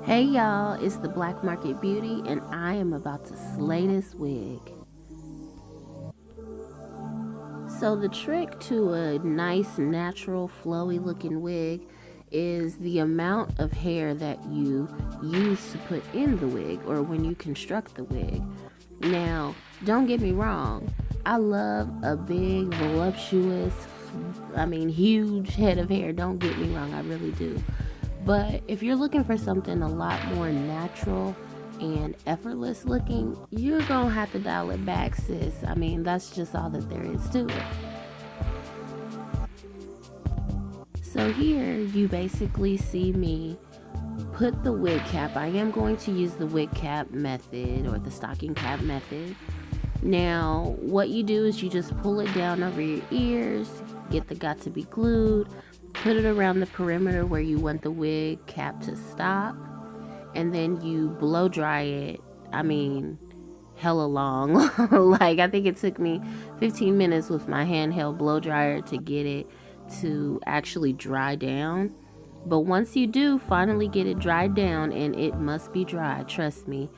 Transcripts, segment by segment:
Hey y'all, it's the Black Market Beauty and I am about to slay this wig. So the trick to a nice, natural, flowy looking wig is the amount of hair that you use to put in the wig or when you construct the wig. Now, don't get me wrong, I love a big, voluptuous, huge head of hair. Don't get me wrong, I really do. But if you're looking for something a lot more natural and effortless looking, you're gonna have to dial it back, sis. That's just all that there is to it. So here you basically see me put the wig cap. I am going to use the wig cap method or the stocking cap method. Now, what you do is you just pull it down over your ears, get the got to be glued, put it around the perimeter where you want the wig cap to stop, and then you blow dry it. Hella long. Like, I think it took me 15 minutes with my handheld blow dryer to get it to actually dry down. But once you do finally get it dried down, and it must be dry, trust me,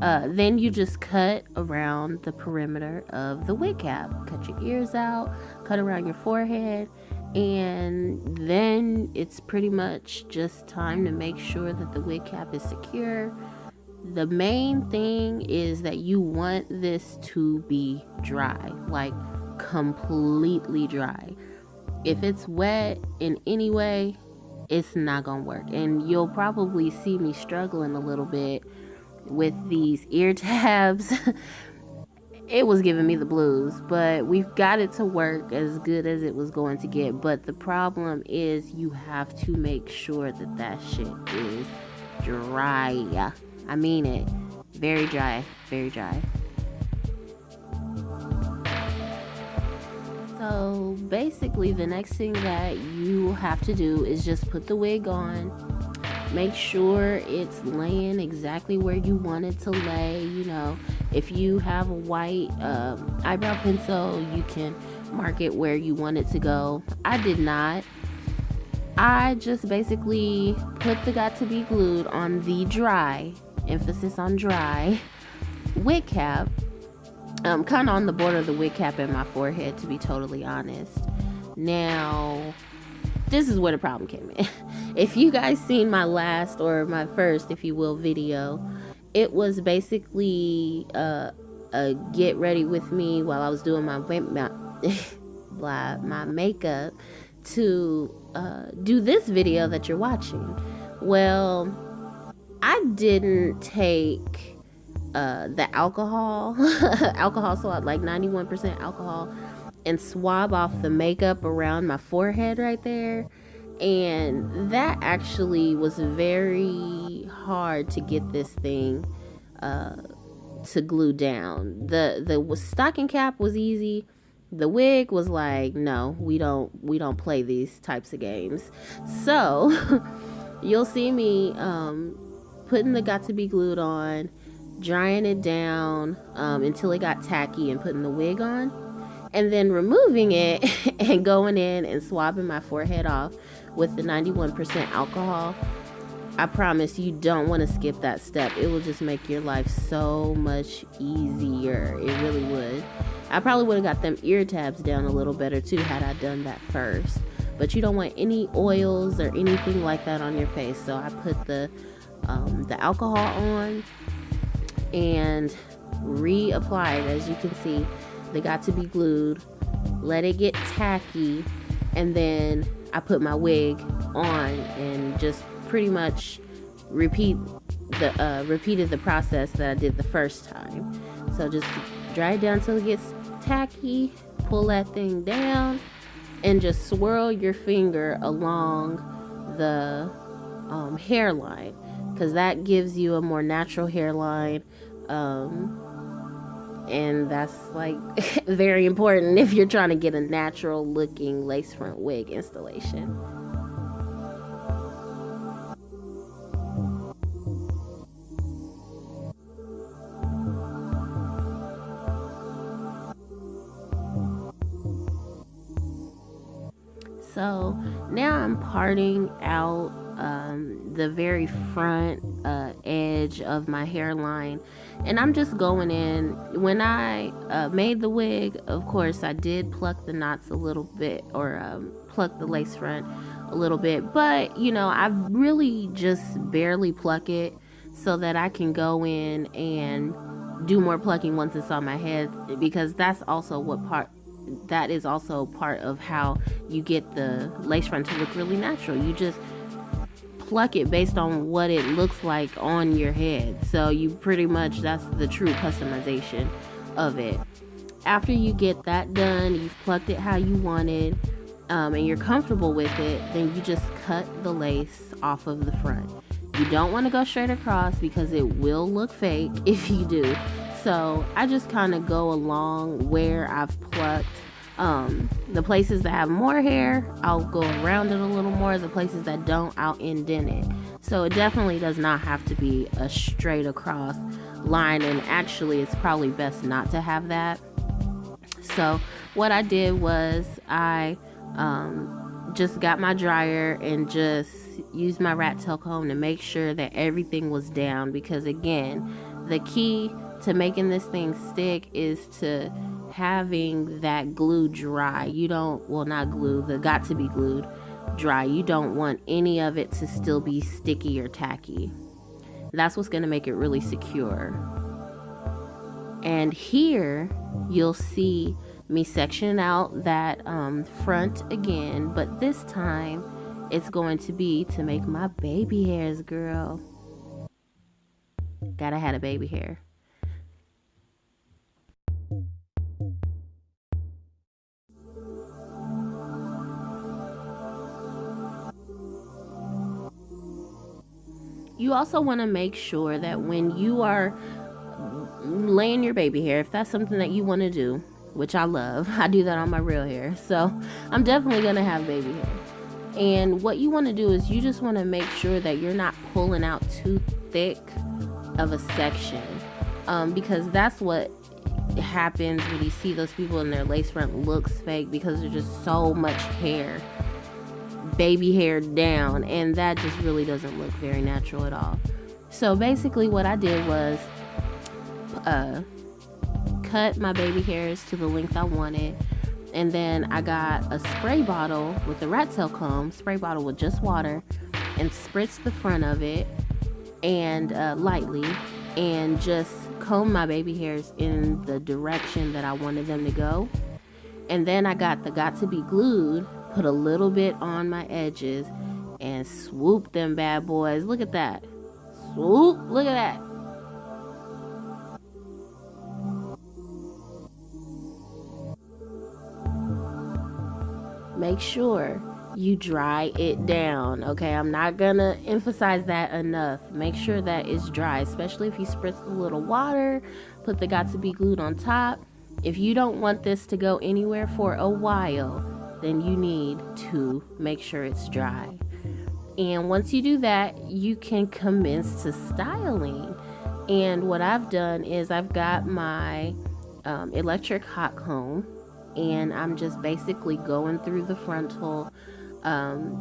then you just cut around the perimeter of the wig cap. Cut your ears out, cut around your forehead, and then it's pretty much just time to make sure that the wig cap is secure. The main thing is that you want this to be dry, like completely dry. If it's wet in any way, it's not gonna work, and you'll probably see me struggling a little bit with these ear tabs. It was giving me the blues, but we've got it to work as good as it was going to get. But the problem is you have to make sure that that shit is dry. I mean it. Very dry, very dry. So basically the next thing that you have to do is just put the wig on. Make sure it's laying exactly where you want it to lay. If you have a white eyebrow pencil, you can mark it where you want it to go. I did not. I just basically put the got to be glued on the dry, emphasis on dry, wig cap. Kind of on the border of the wig cap and my forehead, to be totally honest. Now, this is where the problem came in. If you guys seen my last, or my first, if you will, video, it was basically a get ready with me while I was doing my makeup to do this video that you're watching. Well, I didn't take the alcohol swab, like 91% alcohol, and swab off the makeup around my forehead right there, and that actually was very hard to get this thing to glue down. The stocking cap was easy. The wig was like, no, we don't play these types of games. So you'll see me putting the got to be glued on, drying it down until it got tacky, and putting the wig on, and then removing it and going in and swabbing my forehead off with the 91% alcohol. I promise you don't want to skip that step. It will just make your life so much easier. It really would. I probably would have got them ear tabs down a little better too had I done that first. But you don't want any oils or anything like that on your face. So I put the alcohol on and reapplied. As you can see, they got to be glued, let it get tacky, and then I put my wig on and just pretty much repeated the process that I did the first time. So just dry it down till it gets tacky, pull that thing down, and just swirl your finger along the hairline, because that gives you a more natural hairline, and that's like very important if you're trying to get a natural looking lace front wig installation. So now I'm parting out the very front edge of my hairline, and I'm just going in. When I made the wig, of course I did pluck the knots a little bit, or pluck the lace front a little bit, but you know, I really just barely pluck it so that I can go in and do more plucking once it's on my head, because that is also part of how you get the lace front to look really natural. You just pluck it based on what it looks like on your head. So you pretty much, that's the true customization of it. After you get that done, you've plucked it how you wanted, and you're comfortable with it, then you just cut the lace off of the front. You don't want to go straight across because it will look fake if you do. So I just kind of go along where I've plucked. The places that have more hair, I'll go around it a little more. The places that don't, I'll indent it. So it definitely does not have to be a straight across line, and actually it's probably best not to have that. So what I did was I just got my dryer and just used my rat tail comb to make sure that everything was down, because again, the key to making this thing stick is to having that glue dry. You don't, well, not glue, the got to be glued dry. You don't want any of it to still be sticky or tacky. That's what's going to make it really secure. And here you'll see me section out that front again, but this time it's going to be to make my baby hairs, girl. Gotta have a baby hair. You also want to make sure that when you are laying your baby hair, if that's something that you want to do, which I love, I do that on my real hair, so I'm definitely going to have baby hair. And what you want to do is you just want to make sure that you're not pulling out too thick of a section, because that's what happens when you see those people and their lace front looks fake, because there's just so much hair, baby hair down, and that just really doesn't look very natural at all. So basically what I did was cut my baby hairs to the length I wanted, and then I got a spray bottle with a rat tail comb, spray bottle with just water, and spritzed the front of it and lightly, and just comb my baby hairs in the direction that I wanted them to go. And then I got the got to be glued, put a little bit on my edges, and swoop them bad boys. Look at that. Swoop, look at that. Make sure you dry it down, okay? I'm not gonna emphasize that enough. Make sure that it's dry, especially if you spritz a little water, put the got to be glued on top. If you don't want this to go anywhere for a while, then you need to make sure it's dry. And once you do that, you can commence to styling. And what I've done is I've got my electric hot comb, and I'm just basically going through the frontal,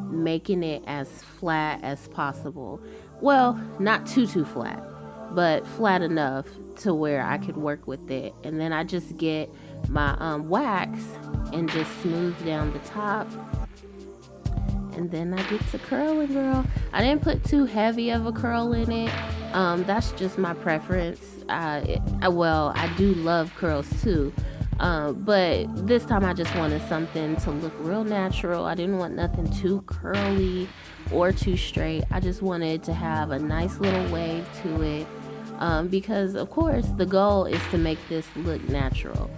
making it as flat as possible. Well, not too flat, but flat enough to where I could work with it. And then I just get my wax and just smooth down the top, and then I get to curling, girl. I didn't put too heavy of a curl in it. That's just my preference. Well, I do love curls too, but this time I just wanted something to look real natural. I didn't want nothing too curly or too straight. I just wanted to have a nice little wave to it, because of course the goal is to make this look natural.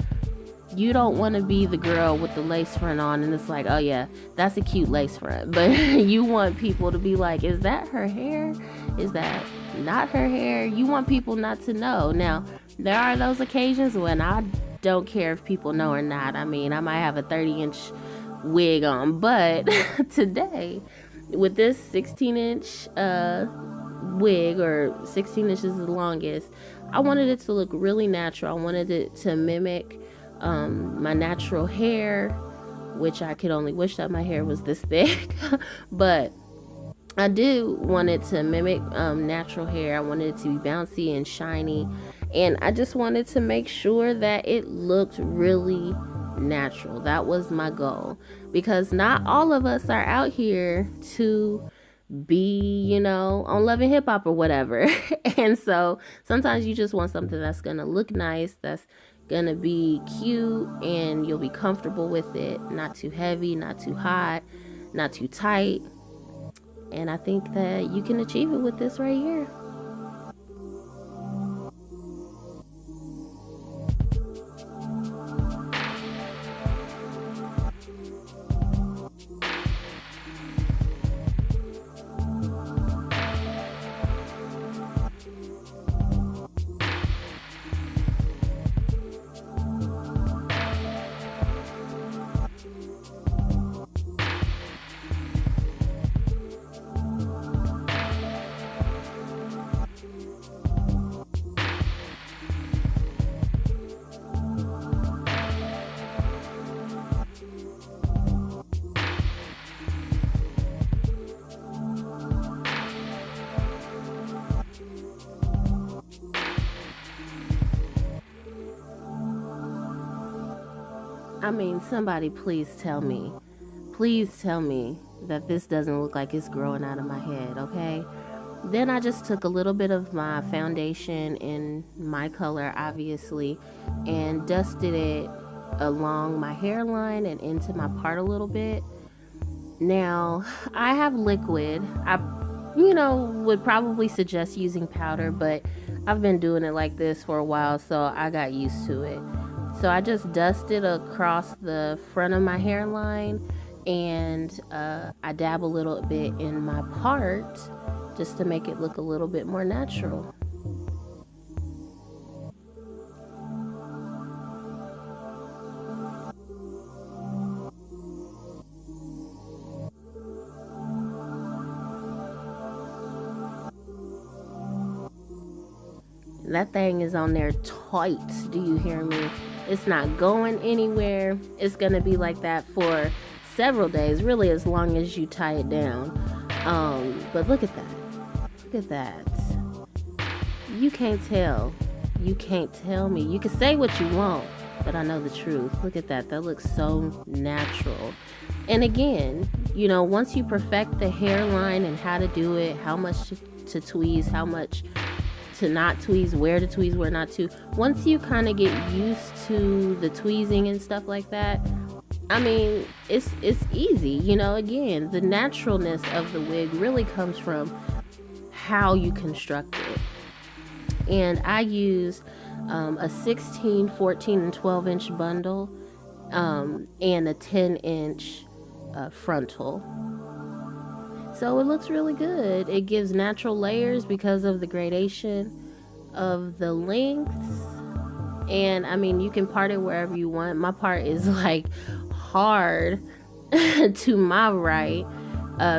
You don't want to be the girl with the lace front on and it's like, oh yeah, that's a cute lace front, but you want people to be like, is that her hair? Is that not her hair? You want people not to know. Now, there are those occasions when I don't care if people know or not. I mean, I might have a 30-inch wig on, but today with this 16-inch wig, or 16 inches is the longest, I wanted it to look really natural. I wanted it to mimic my natural hair, which I could only wish that my hair was this thick, but I do want it to mimic natural hair. I wanted it to be bouncy and shiny, and I just wanted to make sure that it looked really natural. That was my goal, because not all of us are out here to be, on Love and Hip Hop or whatever. And so sometimes you just want something that's gonna look nice, that's gonna be cute, and you'll be comfortable with it. Not too heavy, not too hot, not too tight. And I think that you can achieve it with this right here. I mean, somebody please tell me that this doesn't look like it's growing out of my head, okay? Then I just took a little bit of my foundation in my color, obviously, and dusted it along my hairline and into my part a little bit. Now, I have liquid. I would probably suggest using powder, but I've been doing it like this for a while, so I got used to it. So I just dusted across the front of my hairline, and I dab a little bit in my part just to make it look a little bit more natural. That thing is on there tight. Do you hear me? It's not going anywhere. It's going to be like that for several days, really, as long as you tie it down. But look at that. Look at that. You can't tell. You can't tell me. You can say what you want, but I know the truth. Look at that. That looks so natural. And again, once you perfect the hairline and how to do it, how much to tweeze, how much to not tweeze, where to tweeze, where not to. Once you kind of get used to the tweezing and stuff like that, I mean, it's easy. Again, the naturalness of the wig really comes from how you construct it. And I use a 16, 14, and 12-inch bundle and a 10-inch frontal. So it looks really good. It gives natural layers because of the gradation of the lengths. And I mean, you can part it wherever you want. My part is like hard to my right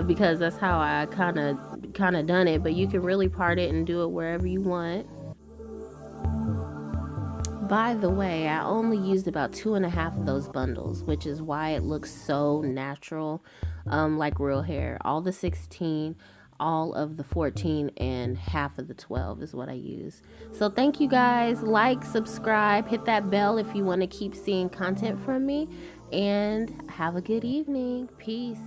because that's how I kind of done it. But you can really part it and do it wherever you want. By the way, I only used about 2.5 of those bundles, which is why it looks so natural, like real hair. All the 16, all of the 14, and half of the 12 is what I use. So thank you guys. Like, subscribe, hit that bell if you want to keep seeing content from me, and have a good evening. Peace.